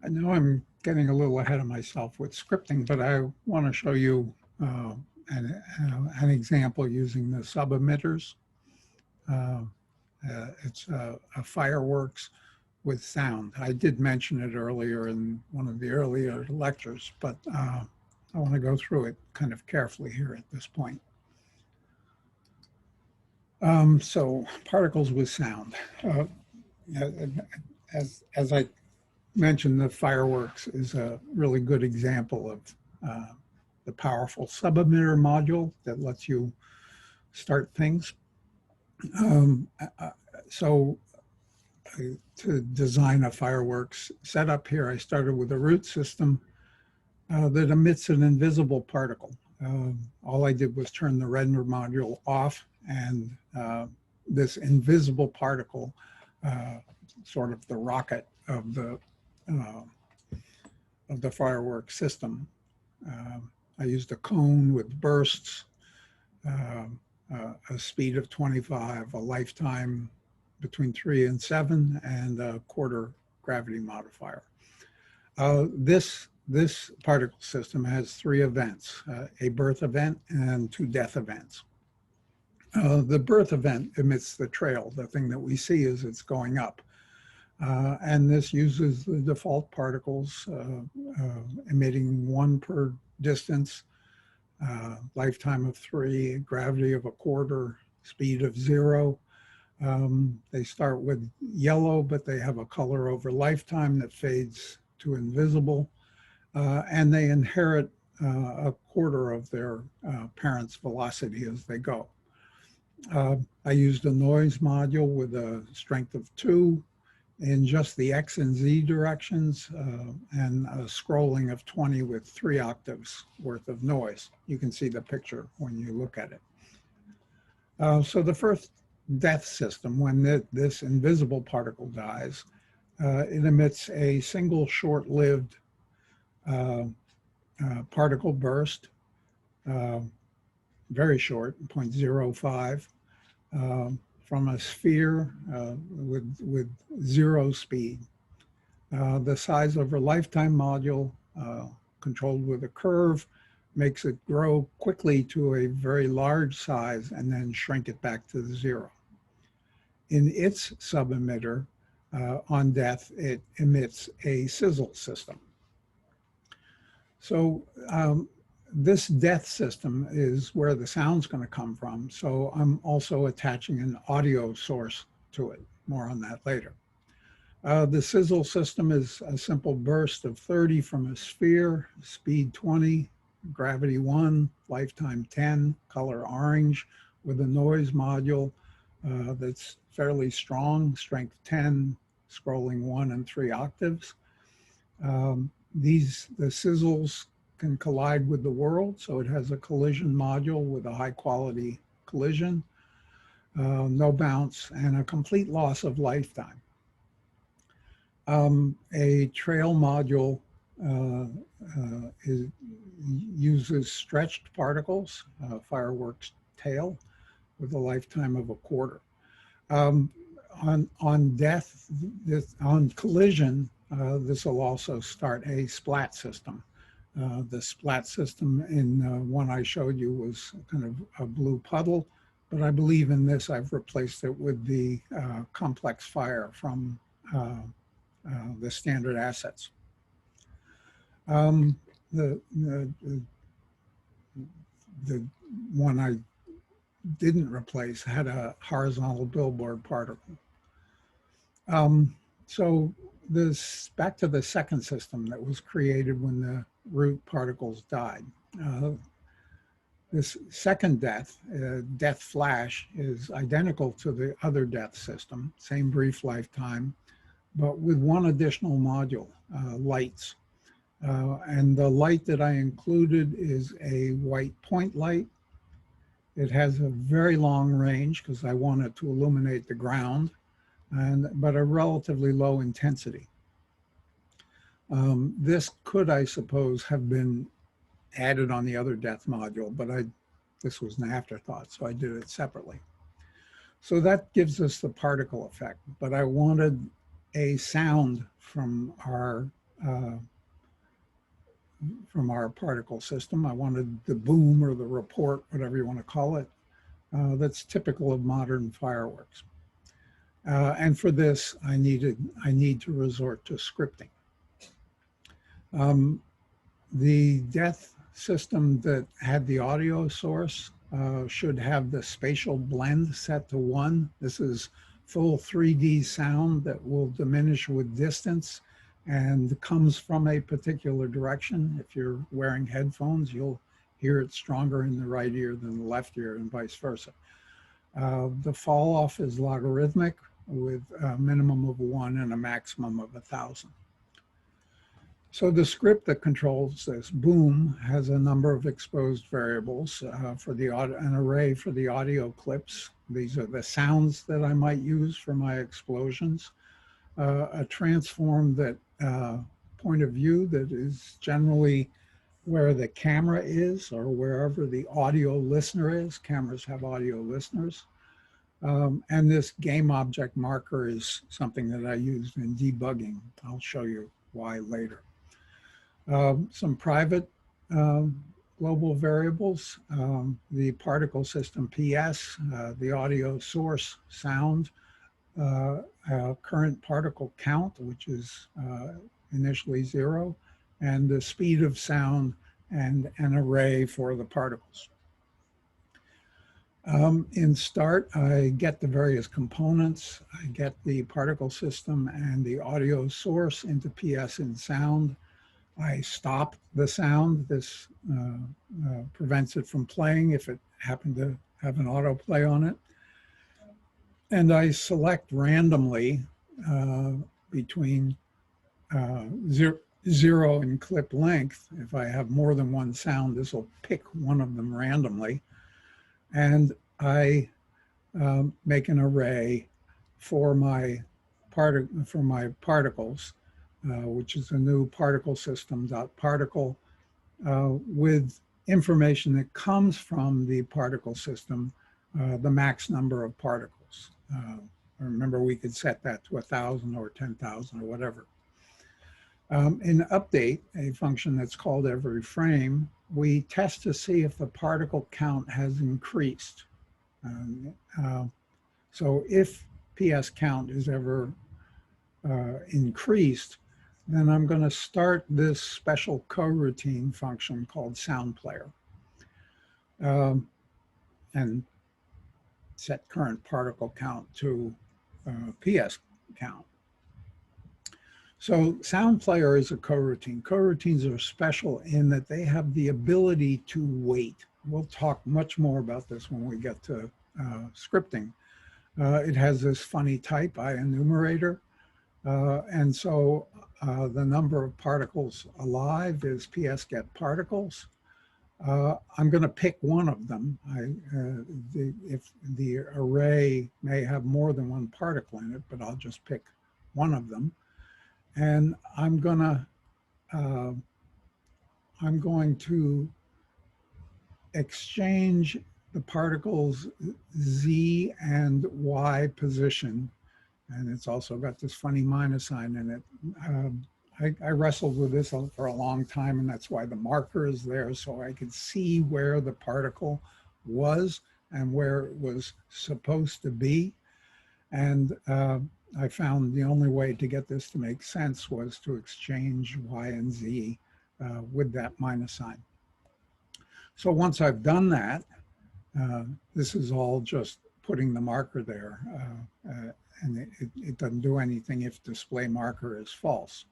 I know I'm getting a little ahead of myself with scripting, but I want to show you an example using the sub-emitters. Uh, it's a fireworks with sound. I did mention it earlier in one of the earlier lectures, but I want to go through it kind of carefully here at this point. So particles with sound. As I mentioned, the fireworks is a really good example of the powerful sub-emitter module that lets you start things. Um, uh, so to design a fireworks setup here, I started with a root system that emits an invisible particle. All I did was turn the render module off, and this invisible particle, sort of the rocket uh, of the fireworks system. I used a cone with bursts, a speed of 25, a lifetime between 3 and 7, and a quarter gravity modifier. This particle system has 3 events, a birth event and 2 death events. The birth event emits the trail. The thing that we see is it's going up. And this uses the default particles, emitting 1 per distance, lifetime of 3, gravity of a quarter, speed of 0. They start with yellow, but they have a color over lifetime that fades to invisible. And they inherit a quarter of their parent's velocity as they go. I used a noise module with a strength of 2 in just the X and Z directions, and a scrolling of 20 with 3 octaves worth of noise. You can see the picture when you look at it. So the first death system, when this invisible particle dies, it emits a single short-lived particle burst, very short, 0.05, from a sphere with 0 speed. The size of a lifetime module, controlled with a curve, makes it grow quickly to a very large size and then shrink it back to 0. In its sub-emitter, on death, it emits a sizzle system. So this death system is where the sound's going to come from. So I'm also attaching an audio source to it. More on that later. The sizzle system is a simple burst of 30 from a sphere, speed 20, gravity 1, lifetime 10, color orange, with a noise module that's fairly strong, strength 10, scrolling 1 and 3 octaves. The sizzles can collide with the world, so it has a collision module with a high quality collision, no bounce, and a complete loss of lifetime. A trail module uses stretched particles, fireworks tail, with a lifetime of a quarter. On death, on collision, this will also start a splat system. The splat system in one I showed you was kind of a blue puddle, but I believe in this I've replaced it with the complex fire from the standard assets. The one I didn't replace had a horizontal billboard particle. So this, back to the second system that was created when the root particles died. This second death, death flash, is identical to the other death system, same brief lifetime, but with one additional module, lights. And the light that I included is a white point light. It has a very long range because I want it to illuminate the ground, but a relatively low intensity. This could, I suppose, have been added on the other death module, but this was an afterthought, so I did it separately. So that gives us the particle effect, but I wanted a sound from our from our particle system. I wanted the boom or the report, whatever you want to call it, that's typical of modern fireworks. And for this, I need to resort to scripting. The death system that had the audio source should have the spatial blend set to 1. This is full 3D sound that will diminish with distance and comes from a particular direction. If you're wearing headphones, you'll hear it stronger in the right ear than the left ear and vice versa. The fall off is logarithmic with a minimum of 1 and a maximum of 1,000. So the script that controls this boom has a number of exposed variables for the an array for the audio clips. These are the sounds that I might use for my explosions. A transform that point of view that is generally where the camera is or wherever the audio listener is. Cameras have audio listeners. And this game object marker is something that I used in debugging. I'll show you why later. Some private global variables, the particle system PS, the audio source sound, current particle count, which is initially 0, and the speed of sound and an array for the particles. In start, I get the various components. I get the particle system and the audio source into PS in sound. I stop the sound. This prevents it from playing if it happened to have an autoplay on it. And I select randomly between 0 and clip length. If I have more than one sound, this will pick one of them randomly. And I make an array for my particles, which is a new particle system.particle with information that comes from the particle system, the max number of particles. Remember, we could set that to 1,000 or 10,000 or whatever. In update, a function that's called every frame, we test to see if the particle count has increased. So if PS count is ever increased, then I'm going to start this special coroutine function called sound player and set current particle count to PS count. So sound player is a coroutine. Coroutines are special in that they have the ability to wait. We'll talk much more about this when we get to scripting. It has this funny type, IEnumerator. And so the number of particles alive is PS get particles. I'm going to pick one of them. If the array may have more than one particle in it, but I'll just pick one of them. And I'm going to exchange the particles Z and Y position. And it's also got this funny minus sign in it. I wrestled with this for a long time, and that's why the marker is there, so I could see where the particle was and where it was supposed to be. And I found the only way to get this to make sense was to exchange Y and Z with that minus sign. So once I've done that, this is all just putting the marker there, and it doesn't do anything if display marker is false.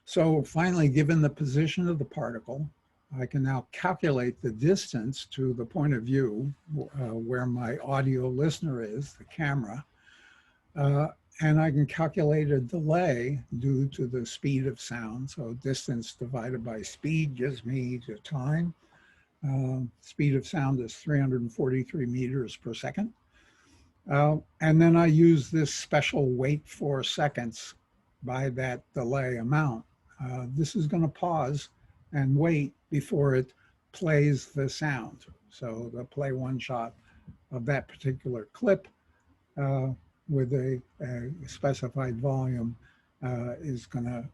So finally, given the position of the particle, I can now calculate the distance to the point of view where my audio listener is, the camera, and I can calculate a delay due to the speed of sound. So distance divided by speed gives me the time. Speed of sound is 343 meters per second. And then I use this special wait 4 seconds by that delay amount. This is going to pause and wait before it plays the sound. So they'll play one shot of that particular clip with a specified volume, is going to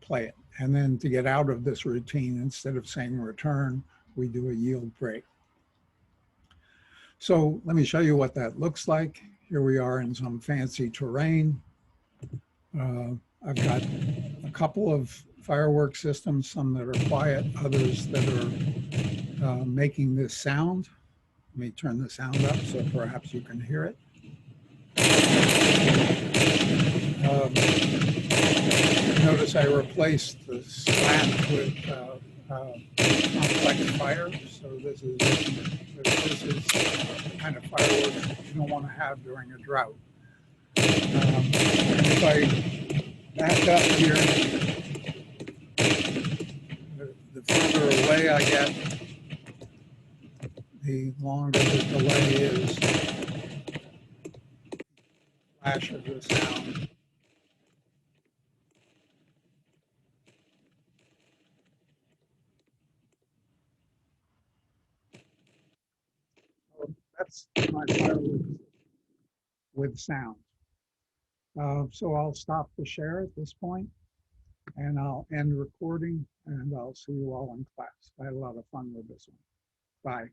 play it. And then to get out of this routine, instead of saying return, we do a yield break. So let me show you what that looks like. Here we are in some fancy terrain. I've got a couple of fireworks systems, some that are quiet, others that are making this sound. Let me turn the sound up so perhaps you can hear it. Notice I replaced the slant with complex fire. So this is the kind of fireworks that you don't want to have during a drought. If I back up here, the further away I get, the longer the delay is. Flash of the sound. So that's my fireworks with sound. So I'll stop the share at this point, and I'll end recording, and I'll see you all in class. I had a lot of fun with this one. Bye.